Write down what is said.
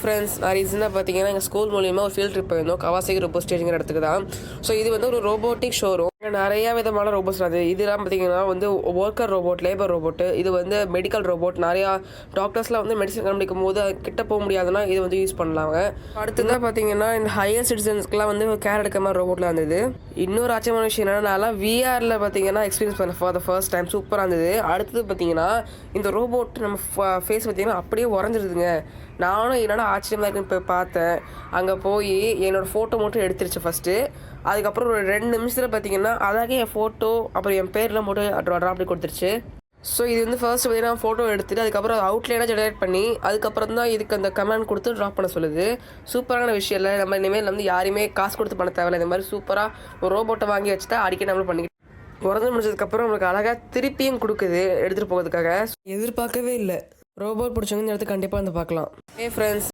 Friends, நான் ரீசெண்டாக பார்த்தீங்கன்னா எங்கள் ஸ்கூல் மூலியமாக ஒரு ஃபீல்ட் ட்ரிப் போயிருந்தோம். கவாசாகி ரோபோ ஸ்டேஷனுங்கிற இடத்துக்கு தான். ஸோ இது வந்து ஒரு ரோபோட்டிக் ஷோரூம். நிறையா விதமான ரோபோட்ஸ் அது இதெல்லாம் பார்த்தீங்கன்னா வந்து ஒர்க்கர் ரோபோட், லேபர் ரோபோட்டு, இது வந்து மெடிக்கல் ரோபோட். நிறையா டாக்டர்ஸ்லாம் வந்து மெடிசன் கண்டுபிடிக்கும் போது கிட்ட போக முடியாதுன்னா இது வந்து யூஸ் பண்ணலாங்க. அடுத்ததான் பார்த்தீங்கன்னா இந்த ஹையர் சிட்டிசன்ஸ்க்குலாம் வந்து கேர் எடுக்கிற மாதிரி ரோபோட்டில் இருந்தது. இன்னொரு ஆச்சரியமான விஷயம் என்னன்னா, நான்லாம் விஆரில் பார்த்தீங்கன்னா எக்ஸ்பீரியன்ஸ் பண்ணேன் ஃபார் த ஃபர்ஸ்ட் டைம். சூப்பராக இருந்தது. அடுத்தது பார்த்தீங்கன்னா இந்த ரோபோட் நம்ம ஃபேஸ் பார்த்தீங்கன்னா அப்படியே உறைஞ்சிருதுங்க. நானும் என்னோட ஆச்சரியமாக இருக்குன்னு போய் பார்த்தேன். அங்கே போய் என்னோடய ஃபோட்டோ மட்டும் எடுத்துருச்சு ஃபஸ்ட்டு. அதுக்கப்புறம் ஒரு 2 நிமிஷத்தில் பார்த்தீங்கன்னா அதாகே என் ஃபோட்டோ அப்புறம் என் பேர்லாம் போட்டு ட்ராப் பண்ணி கொடுத்துருச்சு. ஸோ இது வந்து ஃபர்ஸ்ட் பார்த்தீங்கன்னா ஃபோட்டோ எடுத்துகிட்டு அதுக்கப்புறம் அவுட்லைனாக ஜெனரேட் பண்ணி அதுக்கப்புறம் தான் இதுக்கு அந்த கமெண்ட் கொடுத்து ட்ராப் பண்ண சொல்லுது. சூப்பரான விஷயம் இல்லை. நம்ம இனிமேல் வந்து யாரையுமே காசு கொடுத்து பண்ண தேவையில்லை. இந்த மாதிரி சூப்பராக ஒரு ரோபோட்டை வாங்கி வச்சுட்டா அடிக்க நம்மளும் பண்ணிக்கிட்டு உறந்து முடிச்சதுக்கப்புறம் நம்மளுக்கு அழகாக திருப்பியும் கொடுக்குது எடுத்துகிட்டு போகிறதுக்காக. எதிர்பார்க்கவே இல்லை. ரோபோட் பிடிச்சவங்க இந்த இடத்துக்கு கண்டிப்பாக வந்து பார்க்கலாம். ஃப்ரெண்ட்ஸ்,